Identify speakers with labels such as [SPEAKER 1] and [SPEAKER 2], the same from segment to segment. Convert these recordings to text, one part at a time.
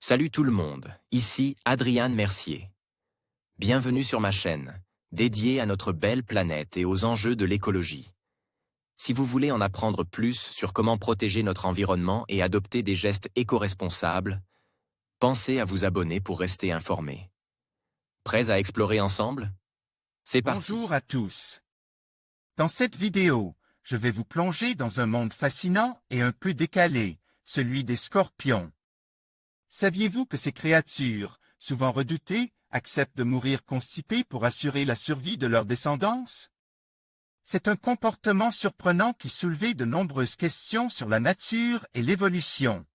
[SPEAKER 1] Salut tout le monde, ici Adrian Mercier. Bienvenue sur ma chaîne, dédiée à notre belle planète et aux enjeux de l'écologie. Si vous voulez en apprendre plus sur comment protéger notre environnement et adopter des gestes éco-responsables, pensez à vous abonner pour rester informé. Prêts à explorer ensemble? C'est parti.
[SPEAKER 2] Bonjour à tous. Dans cette vidéo, je vais vous plonger dans un monde fascinant et un peu décalé, celui des scorpions. Saviez-vous que ces créatures, souvent redoutées, acceptent de mourir constipées pour assurer la survie de leur descendance? C'est un comportement surprenant qui soulevait de nombreuses questions sur la nature et l'évolution.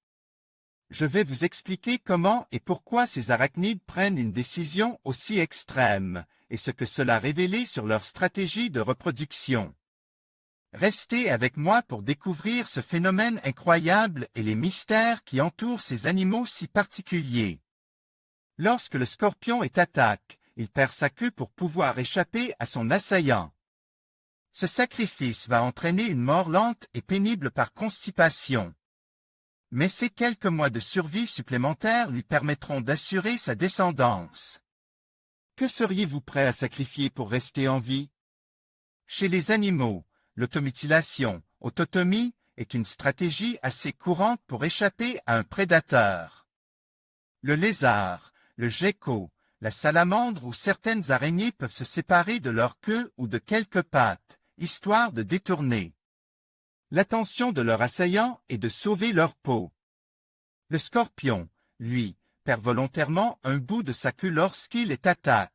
[SPEAKER 2] Je vais vous expliquer comment et pourquoi ces arachnides prennent une décision aussi extrême, et ce que cela a révélé sur leur stratégie de reproduction. Restez avec moi pour découvrir ce phénomène incroyable et les mystères qui entourent ces animaux si particuliers. Lorsque le scorpion est attaqué, il perd sa queue pour pouvoir échapper à son assaillant. Ce sacrifice va entraîner une mort lente et pénible par constipation. Mais ces quelques mois de survie supplémentaires lui permettront d'assurer sa descendance. Que seriez-vous prêt à sacrifier pour rester en vie? Chez les animaux, l'automutilation, autotomie, est une stratégie assez courante pour échapper à un prédateur. Le lézard, le gecko, la salamandre ou certaines araignées peuvent se séparer de leur queue ou de quelques pattes, histoire de détourner l'attention de leur assaillant et de sauver leur peau. Le scorpion, lui, perd volontairement un bout de sa queue lorsqu'il est attaqué.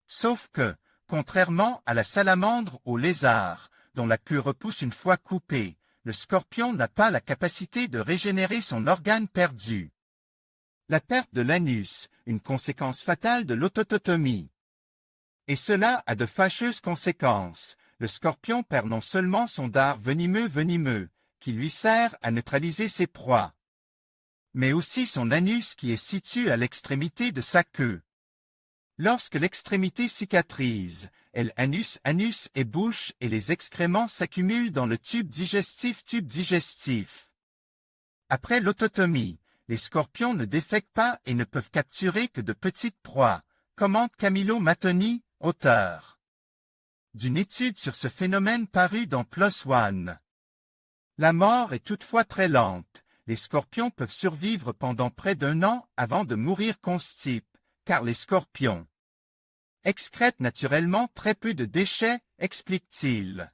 [SPEAKER 2] Sauf que, contrairement à la salamandre ou au lézard, dont la queue repousse une fois coupée, le scorpion n'a pas la capacité de régénérer son organe perdu. La perte de l'anus, une conséquence fatale de l'autotomie. Et cela a de fâcheuses conséquences. Le scorpion perd non seulement son dard venimeux, qui lui sert à neutraliser ses proies, mais aussi son anus qui est situé à l'extrémité de sa queue. Lorsque l'extrémité cicatrise, elle anus et bouche et les excréments s'accumulent dans le tube digestif. Après l'autotomie, les scorpions ne défèquent pas et ne peuvent capturer que de petites proies, commente Camillo Mattoni, auteur d'une étude sur ce phénomène parue dans PLOS ONE. La mort est toutefois très lente. Les scorpions peuvent survivre pendant près d'1 an avant de mourir constipés, car les scorpions excrètent naturellement très peu de déchets, explique-t-il.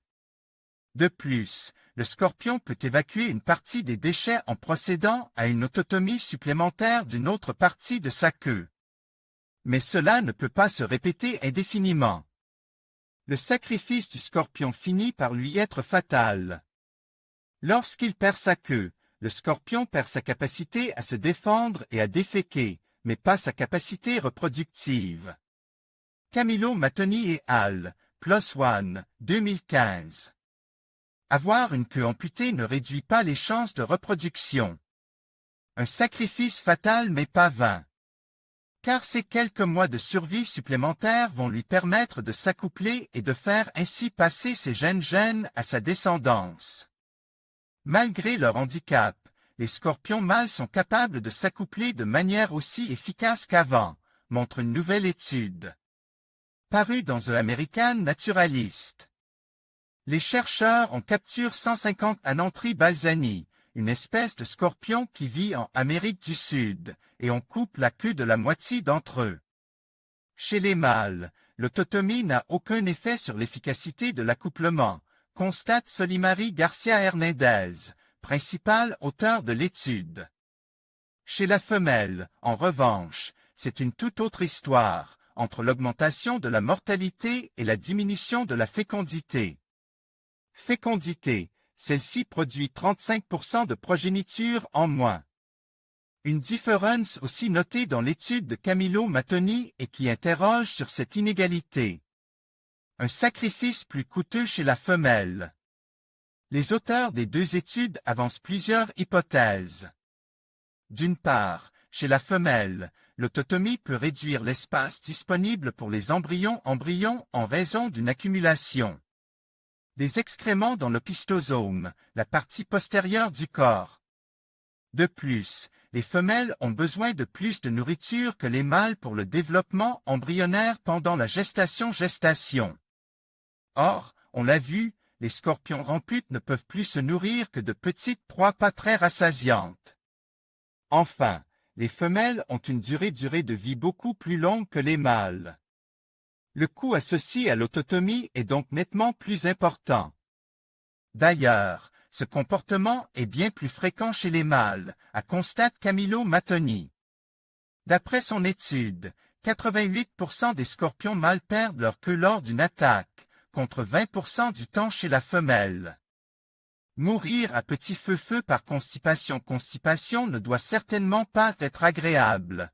[SPEAKER 2] De plus, le scorpion peut évacuer une partie des déchets en procédant à une autotomie supplémentaire d'une autre partie de sa queue. Mais cela ne peut pas se répéter indéfiniment. Le sacrifice du scorpion finit par lui être fatal. Lorsqu'il perd sa queue, le scorpion perd sa capacité à se défendre et à déféquer, mais pas sa capacité reproductive. Camillo Mattoni et al., PLOS ONE, 2015. Avoir une queue amputée ne réduit pas les chances de reproduction. Un sacrifice fatal mais pas vain. Car ces quelques mois de survie supplémentaires vont lui permettre de s'accoupler et de faire ainsi passer ses gènes à sa descendance. Malgré leur handicap, les scorpions mâles sont capables de s'accoupler de manière aussi efficace qu'avant, montre une nouvelle étude parue dans The American Naturalist. Les chercheurs ont capturé 150 Anantri balzani, une espèce de scorpion qui vit en Amérique du Sud, et on coupe la queue de la moitié d'entre eux. Chez les mâles, l'autotomie n'a aucun effet sur l'efficacité de l'accouplement, constate Solimari Garcia Hernandez, principal auteur de l'étude. Chez la femelle, en revanche, c'est une toute autre histoire, entre l'augmentation de la mortalité et la diminution de la fécondité. Fécondité, celle-ci produit 35% de progéniture en moins. Une différence aussi notée dans l'étude de Camillo Mattoni et qui interroge sur cette inégalité. Un sacrifice plus coûteux chez la femelle. Les auteurs des deux études avancent plusieurs hypothèses. D'une part, chez la femelle, l'autotomie peut réduire l'espace disponible pour les embryons en raison d'une accumulation des excréments dans l'opistosome, la partie postérieure du corps. De plus, les femelles ont besoin de plus de nourriture que les mâles pour le développement embryonnaire pendant la gestation. Or, on l'a vu, les scorpions ramputes ne peuvent plus se nourrir que de petites proies pas très rassasiantes. Enfin, les femelles ont une durée de vie beaucoup plus longue que les mâles. Le coût associé à l'autotomie est donc nettement plus important. D'ailleurs, ce comportement est bien plus fréquent chez les mâles, a constate Camillo Mattoni. D'après son étude, 88% des scorpions mâles perdent leur queue lors d'une attaque, contre 20% du temps chez la femelle. Mourir à petit feu par constipation ne doit certainement pas être agréable.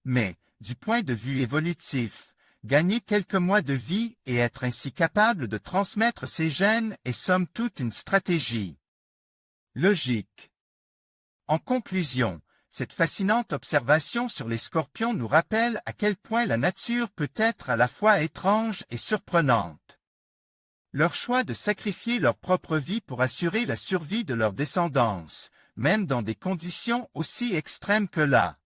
[SPEAKER 2] Mais, du point de vue évolutif, gagner quelques mois de vie et être ainsi capable de transmettre ses gènes est somme toute une stratégie logique. En conclusion, cette fascinante observation sur les scorpions nous rappelle à quel point la nature peut être à la fois étrange et surprenante. Leur choix de sacrifier leur propre vie pour assurer la survie de leur descendance, même dans des conditions aussi extrêmes que la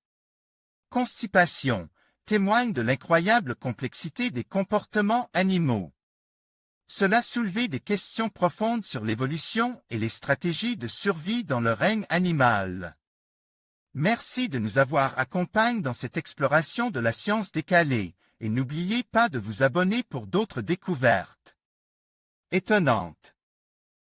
[SPEAKER 2] constipation, témoigne de l'incroyable complexité des comportements animaux. Cela soulevait des questions profondes sur l'évolution et les stratégies de survie dans le règne animal. Merci de nous avoir accompagnés dans cette exploration de la science décalée, et n'oubliez pas de vous abonner pour d'autres découvertes étonnantes.